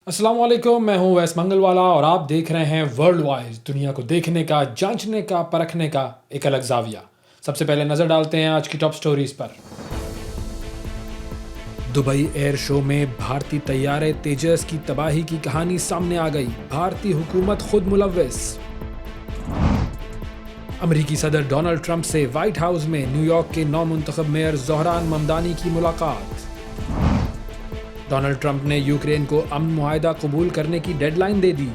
अस्सलाम वालेकुम, मैं हूं वैस मंगलवाला और आप देख रहे हैं वर्ल्ड वाइज, दुनिया को देखने का, जांचने का, परखने का एक अलग जाविया। सबसे पहले नजर डालते हैं आज की टॉप स्टोरीज पर। दुबई एयर शो में भारतीय तैयारे तेजस की तबाही की कहानी सामने आ गई। भारतीय हुकूमत खुद मुलव्वस। अमेरिकी सदर डोनाल्ड ट्रंप से व्हाइट हाउस में न्यूयॉर्क के नौ मुंतखब मेयर जोहरान ममदानी की मुलाकात। डोनाल्ड ट्रंप ने यूक्रेन को अमन मुआहदा कबूल करने की डेडलाइन दे दी।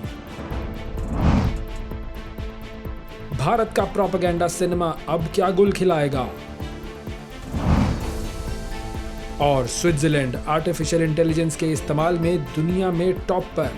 भारत का प्रोपेगेंडा सिनेमा अब क्या गुल खिलाएगा। और स्विट्जरलैंड आर्टिफिशियल इंटेलिजेंस के इस्तेमाल में दुनिया में टॉप पर।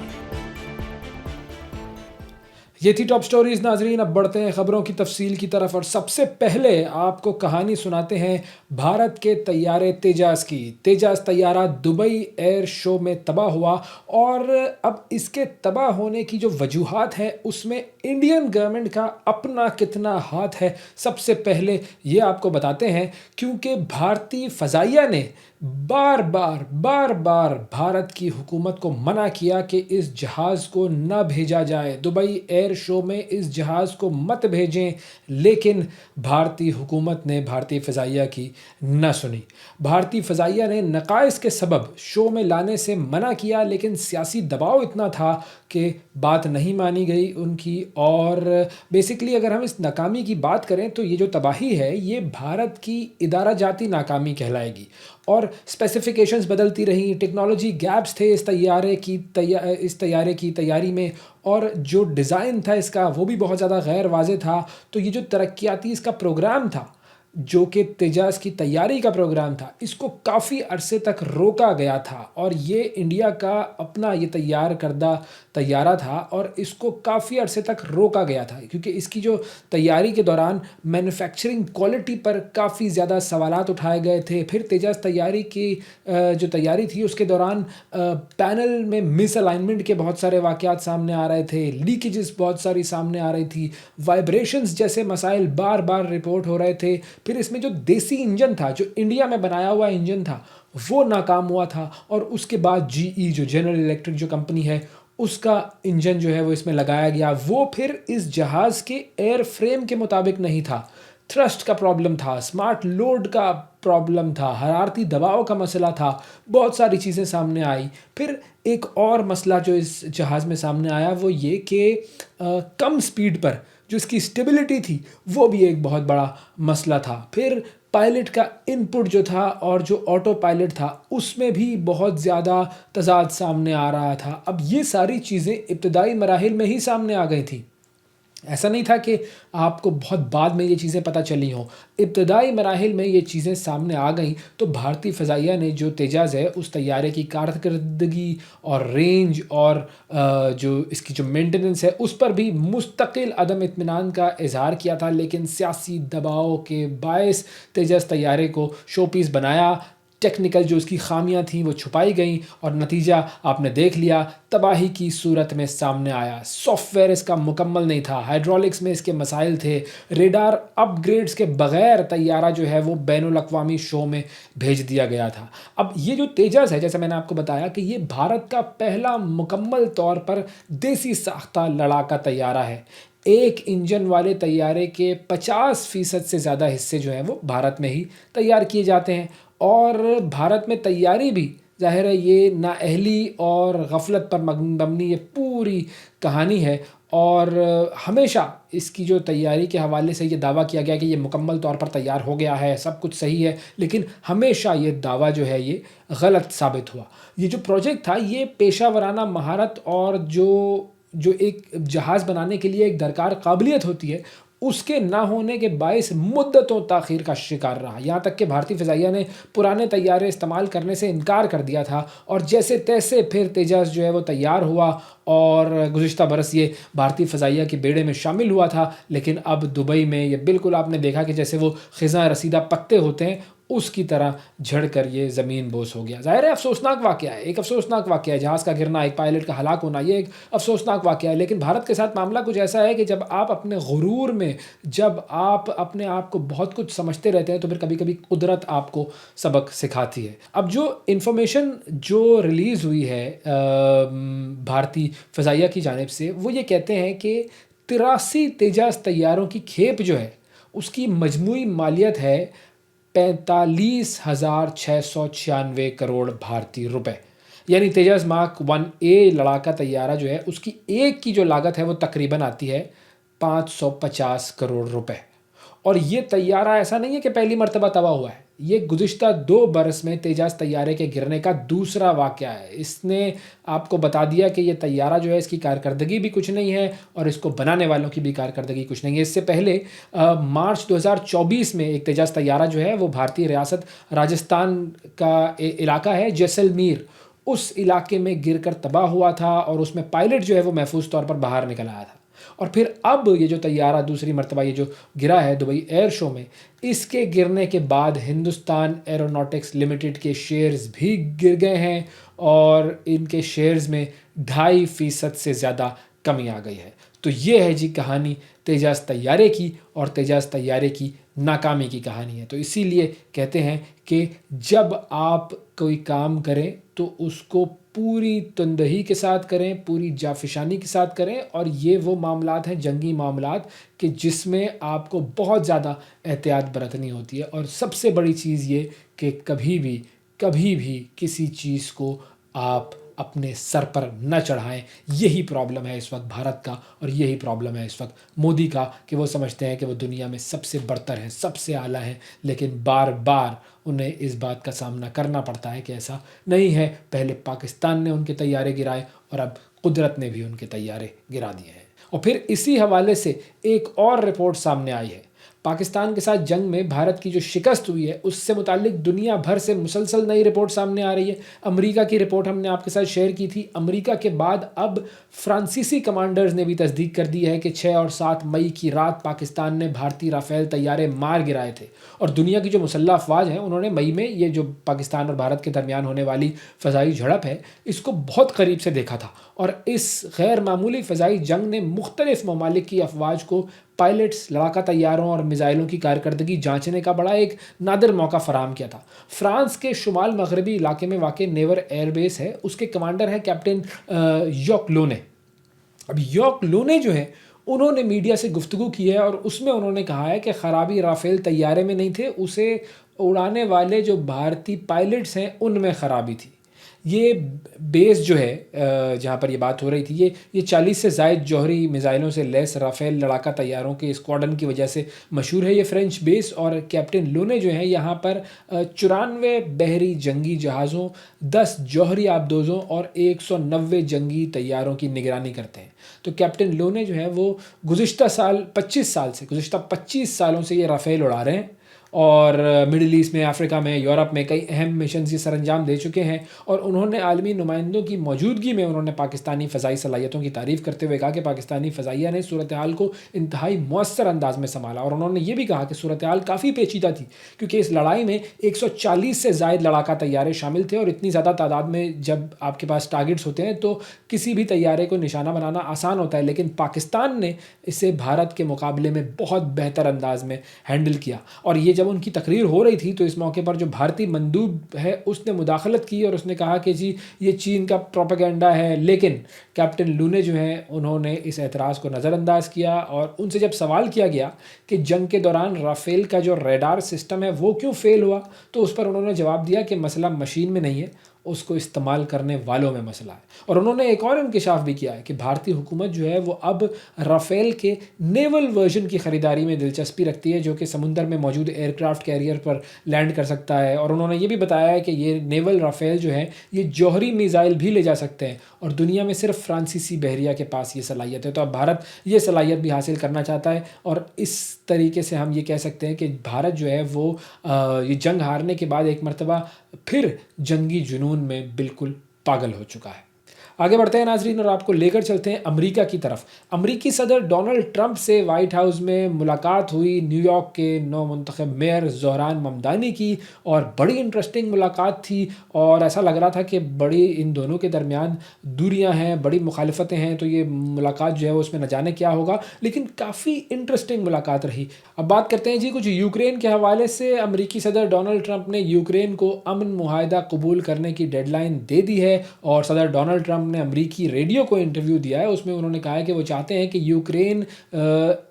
ये थी टॉप स्टोरीज नाजरीन। अब बढ़ते हैं खबरों की तफसील की तरफ और सबसे पहले आपको कहानी सुनाते हैं भारत के तैयारे तेजास की। तेजास तैयारा दुबई एयर शो में तबाह हुआ और अब इसके तबाह होने की जो वजूहात हैं उसमें इंडियन गवर्नमेंट का अपना कितना हाथ है, सबसे पहले ये आपको बताते हैं। क्योंकि भारतीय फ़ज़ाइया ने बार बार भारत की हुकूमत को मना किया कि इस जहाज़ को न भेजा जाए, दुबई एयर शो में इस जहाज़ को मत भेजें, लेकिन भारतीय हुकूमत ने भारतीय फ़ज़ाइया की न सुनी। भारतीय फ़ज़ाइया ने नक़ाइस के सबब शो में लाने से मना किया, लेकिन सियासी दबाव इतना था कि बात नहीं मानी गई उनकी। और बेसिकली अगर हम इस नाकामी की बात करें तो ये जो तबाही है ये भारत की इदारा जाती नाकामी कहलाएगी। और स्पेसिफिकेशंस बदलती रहीं, टेक्नोलॉजी गैप्स थे इस तैयारे की तैयारी में, और जो डिज़ाइन था इसका वो भी बहुत ज़्यादा गैर वाज़ेह था। तो ये जो तरक्याती इसका प्रोग्राम था, जो कि तेजास की तैयारी का प्रोग्राम था, इसको काफ़ी अरसे तक रोका गया था। और ये इंडिया का अपना ये तैयार करदा तैयारा था और इसको काफ़ी अरसे तक रोका गया था क्योंकि इसकी जो तैयारी के दौरान मैन्युफैक्चरिंग क्वालिटी पर काफ़ी ज़्यादा सवालात उठाए गए थे। फिर तेजास तैयारी की जो तैयारी थी उसके दौरान पैनल में मिसअलाइनमेंट के बहुत सारे वाक़यात सामने आ रहे थे, लीकेजेस बहुत सारी सामने आ रही थी, वाइब्रेशंस जैसे मसाइल बार बार रिपोर्ट हो रहे थे। फिर इसमें जो देसी इंजन था, जो इंडिया में बनाया हुआ इंजन था, वो नाकाम हुआ था। और उसके बाद जीई जो जनरल इलेक्ट्रिक जो कंपनी है उसका इंजन जो है वो इसमें लगाया गया, वो फिर इस जहाज़ के एयर फ्रेम के मुताबिक नहीं था। थ्रस्ट का प्रॉब्लम था, स्मार्ट लोड का प्रॉब्लम था, हरारती दबाव का मसला था, बहुत सारी चीज़ें सामने आई। फिर एक और मसला जो इस जहाज़ में सामने आया वो ये कि कम स्पीड पर जो इसकी स्टेबिलिटी थी वो भी एक बहुत बड़ा मसला था। फिर पायलट का इनपुट जो था और जो ऑटो पायलट था उसमें भी बहुत ज़्यादा तज़ाद सामने आ रहा था। अब ये सारी चीज़ें इब्तदाई मराहिल में ही सामने आ गई थी, ऐसा नहीं था कि आपको बहुत बाद में ये चीज़ें पता चली हों। इब्तदाई मराहिल में ये चीज़ें सामने आ गईं तो भारतीय फ़ज़ाइया ने जो तेजाज़ है उस तैयारे की कारकर्दगी और रेंज और जो इसकी जो मेंटेनेंस है उस पर भी मुस्तकिल अदम इत्मीनान का इज़हार किया था। लेकिन सियासी दबाव के बायस तेजस तैयारे को शो पीस बनाया, टेक्निकल जो इसकी खामियां थीं वो छुपाई गईं और नतीजा आपने देख लिया, तबाही की सूरत में सामने आया। सॉफ्टवेयर इसका मुकम्मल नहीं था, हाइड्रोलिक्स में इसके मसाइल थे, रेडार अपग्रेड्स के बग़ैर तैयारा जो है वो बैनुल अक़वामी शो में भेज दिया गया था। अब ये जो तेजस है, जैसे मैंने आपको बताया कि ये भारत का पहला मुकम्मल तौर पर देसी साख्ता लड़ाका तैयारा है। एक इंजन वाले तैयारे के 50% से ज़्यादा हिस्से जो हैं वो भारत में ही तैयार किए जाते हैं। और भारत में तैयारी भी ज़ाहिर है ये नाअहली और गफलत पर मबनी ये पूरी कहानी है। और हमेशा इसकी जो तैयारी के हवाले से ये दावा किया गया कि ये मुकम्मल तौर पर तैयार हो गया है, सब कुछ सही है, लेकिन हमेशा ये दावा जो है ये गलत साबित हुआ। ये जो प्रोजेक्ट था ये पेशा वराना महारत और जो जो एक जहाज़ बनाने के लिए एक दरकार काबिलियत होती है उसके ना होने के बायस मुद्दतों ताख़ीर का शिकार रहा। यहाँ तक कि भारतीय फ़ज़ाइया ने पुराने तैयारे इस्तेमाल करने से इनकार कर दिया था और जैसे तैसे फिर तेजस जो है वो तैयार हुआ और गुज़िश्ता बरस ये भारतीय फ़ज़ाइया के बेड़े में शामिल हुआ था। लेकिन अब दुबई में ये बिल्कुल आपने देखा कि जैसे वो ख़िज़ा रसीदा पत्ते होते हैं उसकी तरह झड़कर ये ज़मीन बोस हो गया। ज़ाहिर है अफ़सोसनाक वाक़या है, एक अफ़सोसनाक वाक़या है, जहाज़ का गिरना, एक पायलट का हलाक होना, ये एक अफ़सोसनाक वाक़या है। लेकिन भारत के साथ मामला कुछ ऐसा है कि जब आप अपने गुरूर में, जब आप अपने आप को बहुत कुछ समझते रहते हैं, तो फिर कभी-कभी कुदरत आपको सबक सिखाती है। अब जो इन्फॉर्मेशन जो रिलीज़ हुई है भारतीय फ़ज़ाइया की जानिब से, वो ये कहते हैं कि 83 तेजस तैयारों की खेप जो है, उसकी मजमूई मालियत है 45,696 करोड़ भारतीय रुपए। यानी तेजस मार्क 1A लड़ाका तैयारा जो है, उसकी एक की जो लागत है वो तकरीबन आती है 550 करोड़ रुपए। और ये तैयारा ऐसा नहीं है कि पहली मर्तबा तबाह हुआ है, ये गुज़िश्ता 2 बरस में तेजस तैयारे के गिरने का दूसरा वाक़या है। इसने आपको बता दिया कि ये तैयारा जो है, इसकी कारकर्दगी भी कुछ नहीं है और इसको बनाने वालों की भी कारकर्दगी कुछ नहीं है। इससे पहले मार्च 2024 में एक तेजस तैयारा जो है वो भारतीय रियासत राजस्थान का इलाका है जैसलमेर, उस इलाके में गिरकर तबाह हुआ था और उसमें पायलट जो है वो महफूज तौर पर बाहर निकल आया था। और फिर अब ये जो तैयारा दूसरी मर्तबा ये जो गिरा है दुबई एयर शो में, इसके गिरने के बाद हिंदुस्तान एरोनॉटिक्स लिमिटेड के शेयर्स भी गिर गए हैं और इनके शेयर्स में 2.5% से ज़्यादा कमी आ गई है। तो ये है जी कहानी तेजस तैयारे की, और तेजस तैयारे की नाकामी की कहानी है। तो इसीलिए कहते हैं कि जब आप कोई काम करें तो उसको पूरी तंदही के साथ करें, पूरी जाफिशानी के साथ करें, और ये वो मामलात हैं, जंगी मामलात, कि जिसमें आपको बहुत ज़्यादा एहतियात बरतनी होती है। और सबसे बड़ी चीज़ ये कि कभी भी किसी चीज़ को आप अपने सर पर न चढ़ाएं। यही प्रॉब्लम है इस वक्त भारत का, और यही प्रॉब्लम है इस वक्त मोदी का, कि वो समझते हैं कि वो दुनिया में सबसे बरतर हैं, सबसे आला हैं, लेकिन बार बार उन्हें इस बात का सामना करना पड़ता है कि ऐसा नहीं है। पहले पाकिस्तान ने उनके तैयारे गिराए और अब कुदरत ने भी उनके तैयारे गिरा दिए हैं। और फिर इसी हवाले से एक और रिपोर्ट सामने आई है। पाकिस्तान के साथ जंग में भारत की जो शिकस्त हुई है, उससे मुतालिक दुनिया भर से मुसलसल नई रिपोर्ट सामने आ रही है। अमेरिका की रिपोर्ट हमने आपके साथ शेयर की थी। अमेरिका के बाद अब फ्रांसीसी कमांडर्स ने भी तस्दीक कर दी है कि 6 और 7 मई की रात पाकिस्तान ने भारतीय राफेल तैयारे मार गिराए थे। और दुनिया की जो मुसल्लह अफवाज हैं, उन्होंने मई में ये जो पाकिस्तान और भारत के दरमियान होने वाली फ़ज़ाई झड़प है, इसको बहुत करीब से देखा था। और इस गैर मामूली फ़ज़ाई जंग ने मुख्तलिफ़ ममालिक की अफवाज को पायलट्स, लड़ाका तैयारों और मिज़ाइलों की कारकर्दगी जांचने का बड़ा एक नादिर मौका फ़राहम किया था। फ्रांस के शुमाल मगरबी इलाके में वाक़ नेवर एयरबेस है, उसके कमांडर हैं कैप्टन यॉक लोने। अब यॉक लोने जो है, उन्होंने मीडिया से गुफ्तगू की है और उसमें उन्होंने कहा है कि ख़राबी राफेल तैयारे में नहीं थे, उसे उड़ाने वाले जो भारतीय पायलट्स हैं उनमें ख़राबी थी। ये बेस जो है जहाँ पर ये बात हो रही थी, ये 40 से ज़ायद जौहरी मिज़ाइलों से लैस राफेल लड़ाका तैयारों के स्क्वाड्रन की वजह से मशहूर है ये फ्रेंच बेस। और कैप्टन लोने जो हैं यहाँ पर 94 बहरी जंगी जहाज़ों, 10 जौहरी आबदोज़ों और 190 जंगी तैयारों की निगरानी करते हैं। तो कैप्टन लोने जो है वो गुज़िश्ता 25 सालों से ये राफेल उड़ा रहे हैं और मिडिल ईस्ट में, अफ्रीका में, यूरोप में कई अहम मिशन ये सरंजाम दे चुके हैं। और उन्होंने आलमी नुमाइंदों की मौजूदगी में उन्होंने पाकिस्तानी फ़ज़ाई सलाहियतों की तारीफ़ करते हुए कहा कि पाकिस्तानी फ़ज़ाइया ने सूरत हाल को इंतहाई मौसर अंदाज में संभाला। और उन्होंने ये भी कहा कि सूरत हाल काफ़ी पेचीदा थी, क्योंकि इस लड़ाई में 140 से ज़ायद लड़ाका तैयारे शामिल थे। और इतनी ज़्यादा तादाद में जब आपके पास टारगेट्स होते हैं तो किसी भी तैयारे को निशाना बनाना आसान होता है, लेकिन पाकिस्तान ने इसे भारत के मुकाबले में बहुत बेहतर अंदाज में हैंडल किया। और ये जब उनकी तकरीर हो रही थी तो इस मौके पर जो भारतीय मंदूब है उसने मुदाखलत की और उसने कहा कि जी ये चीन का प्रोपेगेंडा है। लेकिन कैप्टन लूने जो हैं उन्होंने इस एतराज़ को नज़रअंदाज किया और उनसे जब सवाल किया गया कि जंग के दौरान राफेल का जो रेडार सिस्टम है वो क्यों फ़ेल हुआ, तो उस पर उन्होंने जवाब दिया कि मसला मशीन में नहीं है, उसको इस्तेमाल करने वालों में मसला है। और उन्होंने एक और इंकशाफ भी किया है कि भारतीय हुकूमत जो है वो अब राफेल के नेवल वर्जन की ख़रीदारी में दिलचस्पी रखती है, जो कि समुंदर में मौजूद एयरक्राफ्ट कैरियर पर लैंड कर सकता है। और उन्होंने ये भी बताया है कि ये नेवल राफेल जो है ये जौहरी मिज़ाइल भी ले जा सकते हैं और दुनिया में सिर्फ फ्रांसीसी बहरिया के पास ये सलाहियत है। तो अब भारत ये सलाहियत भी हासिल करना चाहता है और इस तरीके से हम ये कह सकते हैं कि भारत जो है वो ये जंग हारने के बाद एक मरतबा फिर जंगी जुनून में बिल्कुल पागल हो चुका है। आगे बढ़ते हैं नाजरीन और आपको लेकर चलते हैं अमेरिका की तरफ। अमेरिकी सदर डोनाल्ड ट्रंप से वाइट हाउस में मुलाकात हुई न्यूयॉर्क के नौ मुंतखब मेयर ज़ोहरान ममदानी की, और बड़ी इंटरेस्टिंग मुलाकात थी। और ऐसा लग रहा था कि बड़ी इन दोनों के दरमियान दूरियां हैं, बड़ी मुखालफतें हैं, तो ये मुलाकात जो है वो उसमें न जाने क्या होगा, लेकिन काफ़ी इंटरेस्टिंग मुलाकात रही। अब बात करते हैं जी कुछ यूक्रेन के हवाले से। अमेरिकी सदर डोनाल्ड ट्रंप ने यूक्रेन को अमन मुआहदा कबूल करने की डेडलाइन दे दी है, और सदर डोनाल्ड ट्रंप ने अमेरिकी रेडियो को इंटरव्यू दिया है। उसमें उन्होंने कहा है कि वो चाहते हैं कि यूक्रेन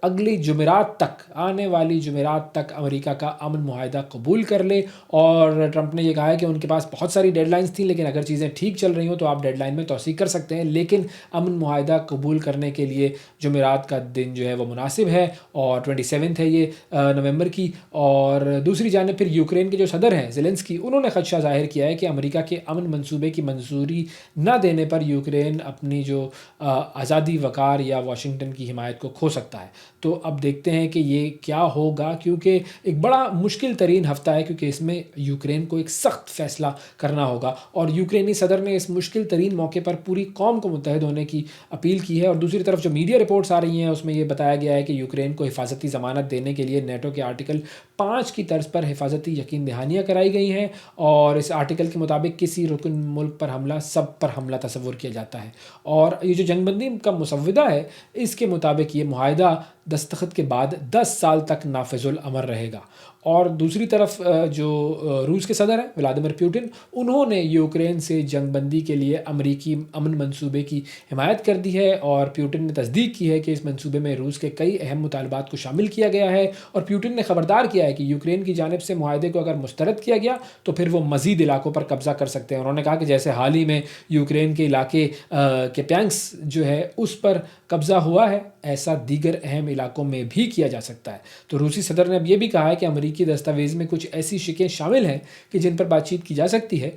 अगली जुमेरात तक, आने वाली जुमेरात तक अमेरिका का अमन मुआहदा कबूल कर ले। और ट्रंप ने ये कहा है कि उनके पास बहुत सारी डेडलाइंस थी, लेकिन अगर चीज़ें ठीक चल रही हो तो आप डेडलाइन में तोसी कर सकते हैं, लेकिन अमन मुआहदा कबूल करने के लिए जुमेरात का दिन जो है वो मुनासिब है, और 27 है ये नवंबर की। और दूसरी जानब फिर यूक्रेन के जो सदर हैं ज़ेलेंस्की, उन्होंने खदशा जाहिर किया है कि अमेरिका के अमन मंसूबे की मंजूरी न देने पर यूक्रेन अपनी जो आज़ादी वकार या वाशिंगटन की हिमायत को खो सकता है। तो अब देखते हैं कि ये क्या होगा, क्योंकि एक बड़ा मुश्किल तरीन हफ्ता है, क्योंकि इसमें यूक्रेन को एक सख्त फ़ैसला करना होगा। और यूक्रेनी सदर ने इस मुश्किल तरीन मौके पर पूरी कौम को मुत्तहद होने की अपील की है। और दूसरी तरफ जो मीडिया रिपोर्ट्स आ रही हैं उसमें ये बताया गया है कि यूक्रेन को हिफाजती ज़मानत देने के लिए नेटो के आर्टिकल 5 की तर्ज पर हिफाजती यकीन दहानियाँ कराई गई हैं, और इस आर्टिकल के मुताबिक किसी रुकन मुल्क पर हमला सब पर हमला तस्वुर किया जाता है। और ये जो जंगबंदी का मुसव्वदा है, इसके मुताबिक ये मुआहदा दस्तखत के बाद 10 साल तक नाफिजुल अमर रहेगा। और दूसरी तरफ जो रूस के सदर हैं व्लादिमीर पुतिन, उन्होंने यूक्रेन से जंगबंदी के लिए अमरीकी अमन मंसूबे की हिमायत कर दी है, और पुतिन ने तस्दीक की है कि इस मंसूबे में रूस के कई अहम मुतालबात को शामिल किया गया है। और पुतिन ने खबरदार किया है कि यूक्रेन की जानिब से मुआहदे को अगर मुस्तरद किया गया तो फिर वो मज़ीद इलाकों पर कब्ज़ा कर सकते हैं। उन्होंने कहा कि जैसे हाल ही में यूक्रेन के इलाके केप्यांक्स जो है उस पर कब्ज़ा हुआ है, ऐसा दीगर अहम इलाकों में भी किया जा सकता है। तो रूसी सदर ने अब ये भी कहा है कि अमेरिकी दस्तावेज़ में कुछ ऐसी शिकें शामिल हैं कि जिन पर बातचीत की जा सकती है,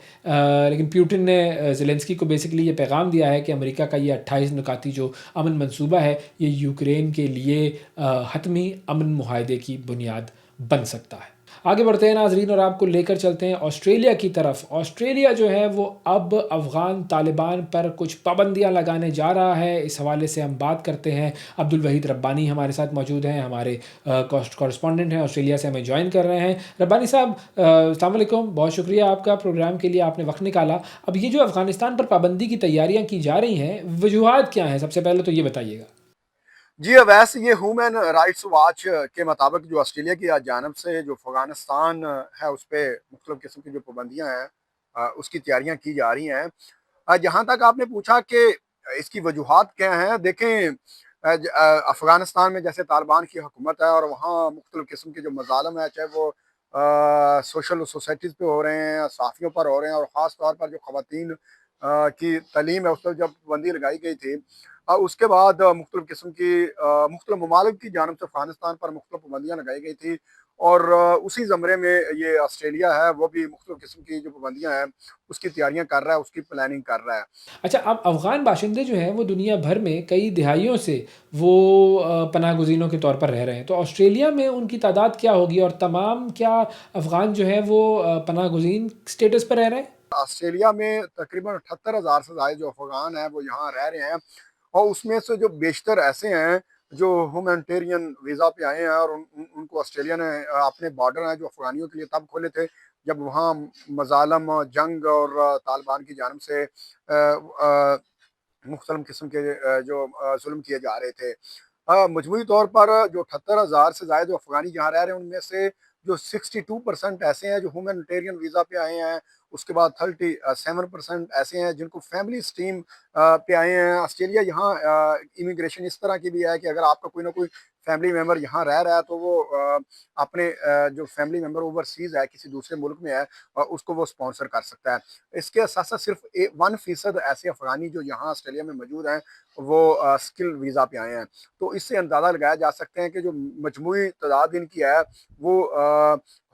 लेकिन पुतिन ने ज़ेलेंस्की को बेसिकली ये पैगाम दिया है कि अमेरिका का ये 28 नुकाती जो अमन मंसूबा है, ये यूक्रेन के लिए हतमी अमन मुआहदे की बुनियाद बन सकता है। आगे बढ़ते हैं नाजरीन और आपको लेकर चलते हैं ऑस्ट्रेलिया की तरफ। ऑस्ट्रेलिया जो है वो अब अफ़गान तालिबान पर कुछ पाबंदियां लगाने जा रहा है। इस हवाले से हम बात करते हैं। अब्दुल वहीद रब्बानी हमारे साथ मौजूद हैं, हमारे कॉरस्पॉन्डेंट हैं, ऑस्ट्रेलिया से हमें ज्वाइन कर रहे हैं। रब्बानी साहब, अस्सलाम वालेकुम, बहुत शुक्रिया आपका प्रोग्राम के लिए, आपने वक्त निकाला। अब ये जो अफ़गानिस्तान पर पाबंदी की तैयारियाँ की जा रही हैं, वजूहात क्या हैं? सबसे पहले तो ये बताइएगा। जी, वैसे ये ह्यूमन राइट्स वॉच के मुताबिक जो ऑस्ट्रेलिया की जानिब से जो अफ़गानिस्तान है उस पे मुख्तलिफ़ किस्म की जो पाबंदियाँ हैं उसकी तैयारियाँ की जा रही हैं। जहाँ तक आपने पूछा कि इसकी वजूहात क्या हैं, देखें अफ़गानिस्तान में जैसे तालिबान की हुकूमत है और वहाँ मुख्तलिफ़ किस्म के जो मज़ालिम है, चाहे वो सोशल सोसाइटीज़ पे हो रहे हैं, सहाफ़ियों पर हो रहे हैं, और ख़ास तौर पर जो ख़वातीन की तालीम है उस पर जब पाबंदी लगाई गई थी, उसके बाद मुख्तलिफ़ किस्म की मुख्तलिफ़ ममालिक की जानिब से अफ़गानिस्तान पर मुख्तलिफ़ पाबंदियाँ लगाई गई थी, और उसी ज़मरे में ये ऑस्ट्रेलिया है वो भी मुख्तलिफ़ किस्म की जो पाबंदियाँ हैं उसकी तैयारियाँ कर रहा है, उसकी प्लानिंग कर रहा है। अच्छा, अब अफ़गान बाशिंदे जो हैं वो दुनिया भर में कई दिहाइयों से वो पनाह गुज़ीनों के तौर पर रह रहे हैं। तो ऑस्ट्रेलिया में उनकी तादाद क्या होगी, और तमाम क्या अफ़गान जो हैं वो पनाह गुज़ीन स्टेटस पर रह रहे हैं? ऑस्ट्रेलिया में तकरीबन 78,000 से ज़ायद जो अफ़गान हैं वो यहाँ रह रहे हैं, और उसमें से जो बेशतर ऐसे हैं जो ह्यूमैनिटेरियन वीज़ा पे आए हैं, और उनको ऑस्ट्रेलिया ने अपने बॉर्डर हैं जो अफ़गानियों के लिए तब खोले थे जब वहाँ मज़ालम, जंग और तालिबान की जानिब से मुख्तलिफ़ किस्म के जो ज़ुल्म किए जा रहे थे। मजमूई तौर पर जो 78,000 से ज़ायद जो अफ़गानी यहाँ रह रहे हैं उनमें से जो 62% ऐसे हैं जो ह्यूमैनिटेरियन वीज़ा पे आए हैं, उसके बाद 37% ऐसे हैं जिनको फैमिली स्ट्रीम पे आए हैं। ऑस्ट्रेलिया यहाँ इमिग्रेशन इस तरह की भी है कि अगर आपका कोई ना कोई फैमिली मेंबर यहाँ रह रहा है तो वो अपने जो फैमिली मेंबर ओवरसीज़ है, किसी दूसरे मुल्क में है, उसको वो स्पॉन्सर कर सकता है। इसके साथ-साथ सिर्फ 1% ऐसे अफ़गानी जो यहाँ ऑस्ट्रेलिया में मौजूद हैं, वो स्किल वीज़ा पे आए हैं। तो इससे अंदाज़ा लगाया जा सकता है कि जो मजमूई तादाद इनकी है वो